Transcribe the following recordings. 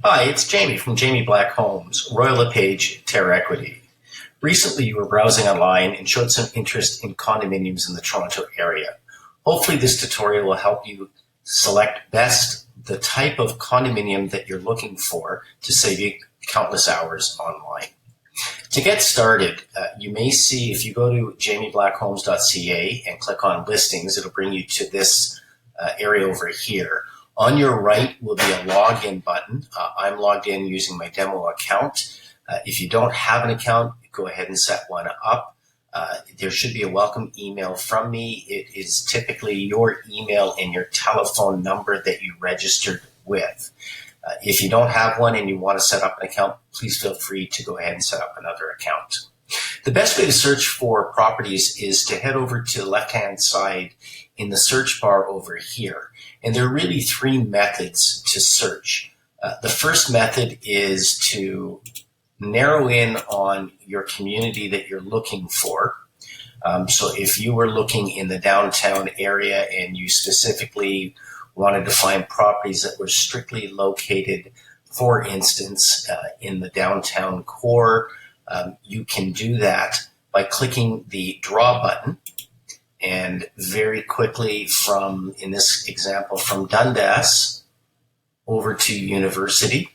Hi, it's Jamie from Jamie Black Homes, Royal LePage, Terra Equity. Recently, you were browsing online and showed some interest in condominiums in the Toronto area. Hopefully, this tutorial will help you select best the type of condominium that you're looking for to save you countless hours online. To get started, you may see if you go to Jamieblackhomes.ca and click on listings, it'll bring you to this area over here. On your right will be a login button. I'm logged in using my demo account. If you don't have an account, go ahead and set one up. There should be a welcome email from me. It is typically your email and your telephone number that you registered with. If you don't have one and you want to set up an account, please feel free to go ahead and set up another account. The best way to search for properties is to head over to the left-hand side in the search bar over here. And there are really three methods to search. The first method is to narrow in on your community that you're looking for. So if you were looking in the downtown area and you specifically wanted to find properties that were strictly located, for instance, in the downtown core, you can do that by clicking the draw button. And very quickly from, in this example, from Dundas over to University,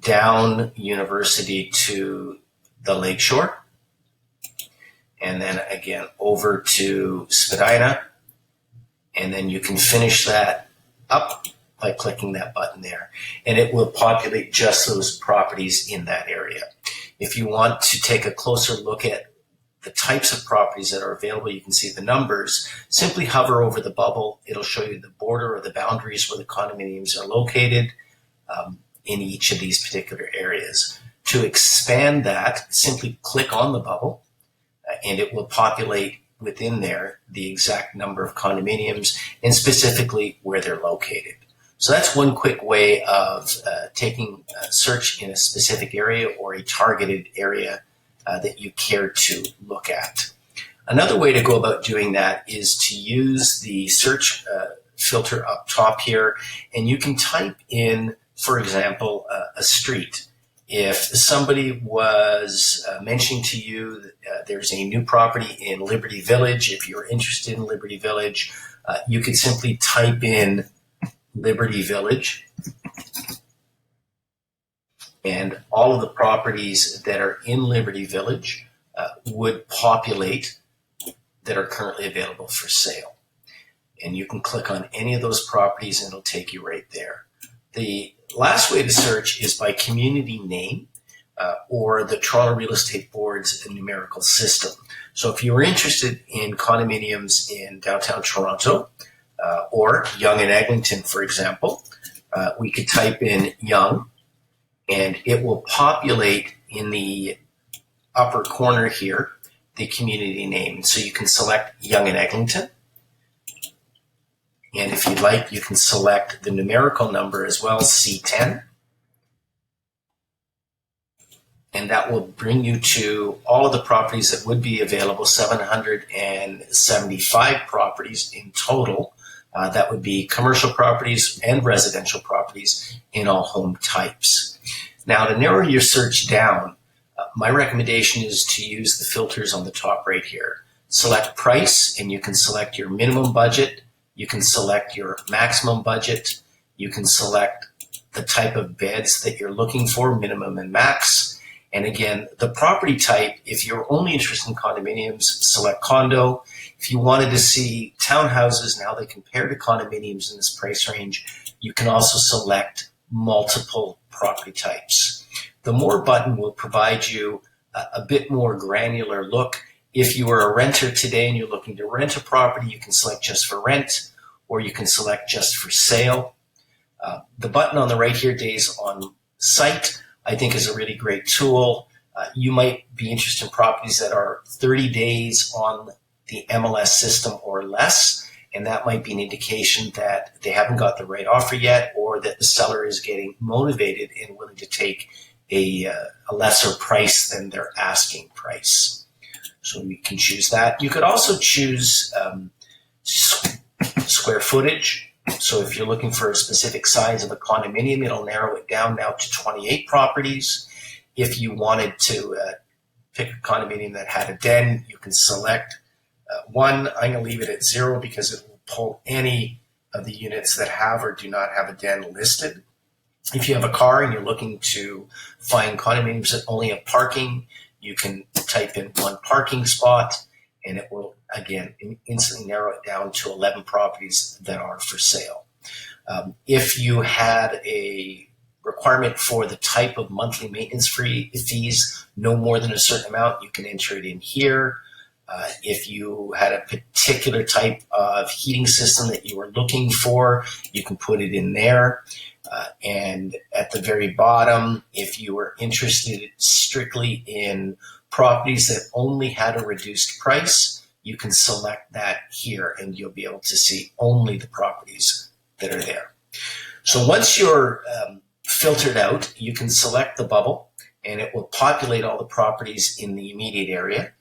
down University to the Lakeshore, and then again over to Spadina, and then you can finish that up by clicking that button there, and it will populate just those properties in that area. If you want to take a closer look at the types of properties that are available, you can see the numbers. Simply hover over the bubble. It'll show you the border or the boundaries where the condominiums are located in each of these particular areas. To expand that, simply click on the bubble and it will populate within there the exact number of condominiums and specifically where they're located. So that's one quick way of taking a search in a specific area or a targeted area that you care to look at. Another way to go about doing that is to use the search filter up top here, and you can type in, for example, a street. If somebody was mentioning to you that there's a new property in Liberty Village, if you're interested in Liberty Village, you could simply type in Liberty Village, and all of the properties that are in Liberty Village would populate that are currently available for sale. And you can click on any of those properties and it'll take you right there. The last way to search is by community name or the Toronto Real Estate Board's numerical system. So if you were interested in condominiums in downtown Toronto or Yonge and Eglinton, for example, we could type in Yonge, and it will populate in the upper corner here the community name. So you can select Yonge and Eglinton. And if you'd like, you can select the numerical number as well, C10. And that will bring you to all of the properties that would be available, 775 properties in total. That would be commercial properties and residential properties in all home types. Now, to narrow your search down, my recommendation is to use the filters on the top right here. Select price, and you can select your minimum budget. You can select your maximum budget. You can select the type of beds that you're looking for, minimum and max. And again, the property type, if you're only interested in condominiums, select condo. If you wanted to see townhouses and how they compare to condominiums in this price range, you can also select multiple property types. The More button will provide you a bit more granular look. If you are a renter today and you're looking to rent a property, you can select just for rent, or you can select just for sale. The button on the right here, Days on Site, I think is a really great tool. You might be interested in properties that are 30 days on the MLS system or less, and that might be an indication that they haven't got the right offer yet, or that the seller is getting motivated and willing to take a lesser price than their asking price. So you can choose that. You could also choose square footage. So if you're looking for a specific size of a condominium, it'll narrow it down now to 28 properties. If you wanted to pick a condominium that had a den, you can select one. I'm going to leave it at 0 because it will pull any of the units that have or do not have a den listed. If you have a car and you're looking to find condominiums that only have parking, you can type in 1 parking spot, and it will, again, instantly narrow it down to 11 properties that are for sale. If you had a requirement for the type of monthly maintenance fees, no more than a certain amount, you can enter it in here. If you had a particular type of heating system that you were looking for, you can put it in there. And at the very bottom, if you were interested strictly in properties that only had a reduced price, you can select that here and you'll be able to see only the properties that are there. So once you're filtered out, you can select the bubble and it will populate all the properties in the immediate area.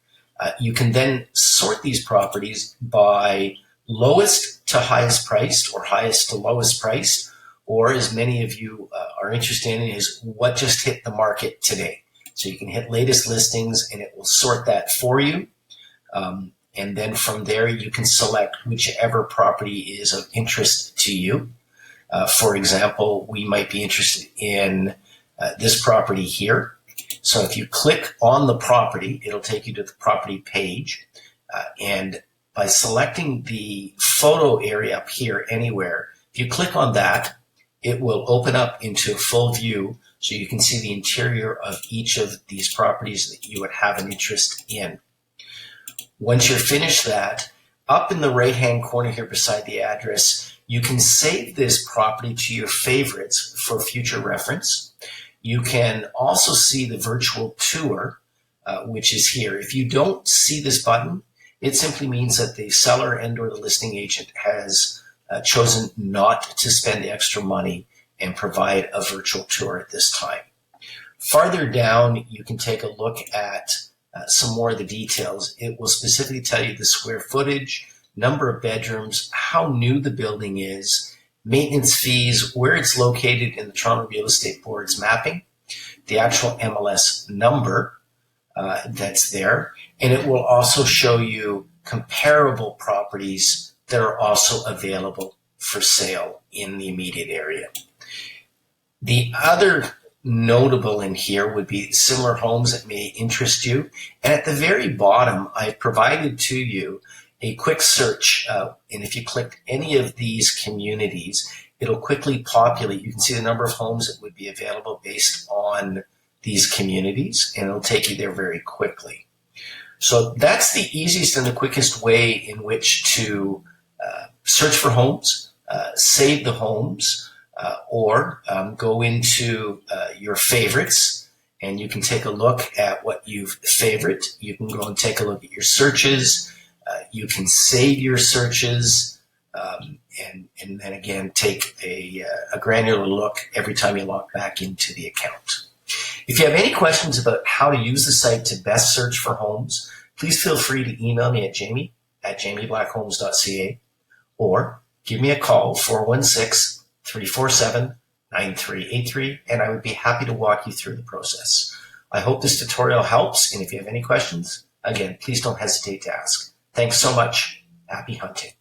You can then sort these properties by lowest to highest priced or highest to lowest priced, or as many of you are interested in is what just hit the market today. So you can hit latest listings and it will sort that for you. And then from there, you can select whichever property is of interest to you. For example, we might be interested in this property here. So if you click on the property, it'll take you to the property page. And by selecting the photo area up here anywhere, if you click on that, it will open up into full view so you can see the interior of each of these properties that you would have an interest in. Once you're finished that, up in the right-hand corner here beside the address, you can save this property to your favorites for future reference. You can also see the virtual tour, which is here. If you don't see this button, it simply means that the seller and or the listing agent has chosen not to spend the extra money and provide a virtual tour at this time. Farther down, you can take a look at some more of the details. It will specifically tell you the square footage, number of bedrooms, how new the building is, maintenance fees, where it's located in the Toronto Real Estate Board's mapping, the actual MLS number that's there, and it will also show you comparable properties that are also available for sale in the immediate area. The other notable in here would be similar homes that may interest you. And at the very bottom, I've provided to you a quick search. And if you click any of these communities, it'll quickly populate. You can see the number of homes that would be available based on these communities, and it'll take you there very quickly. So that's the easiest and the quickest way in which to search for homes, save the homes, or go into your favorites, and you can take a look at what you've favorite. You can go and take a look at your searches. You can save your searches, and then again take a granular look every time you log back into the account. If you have any questions about how to use the site to best search for homes, please feel free to email me at Jamieblackhomes.ca or give me a call, 416-347-9383, and I would be happy to walk you through the process. I hope this tutorial helps, and if you have any questions, again, please don't hesitate to ask. Thanks so much. Happy hunting.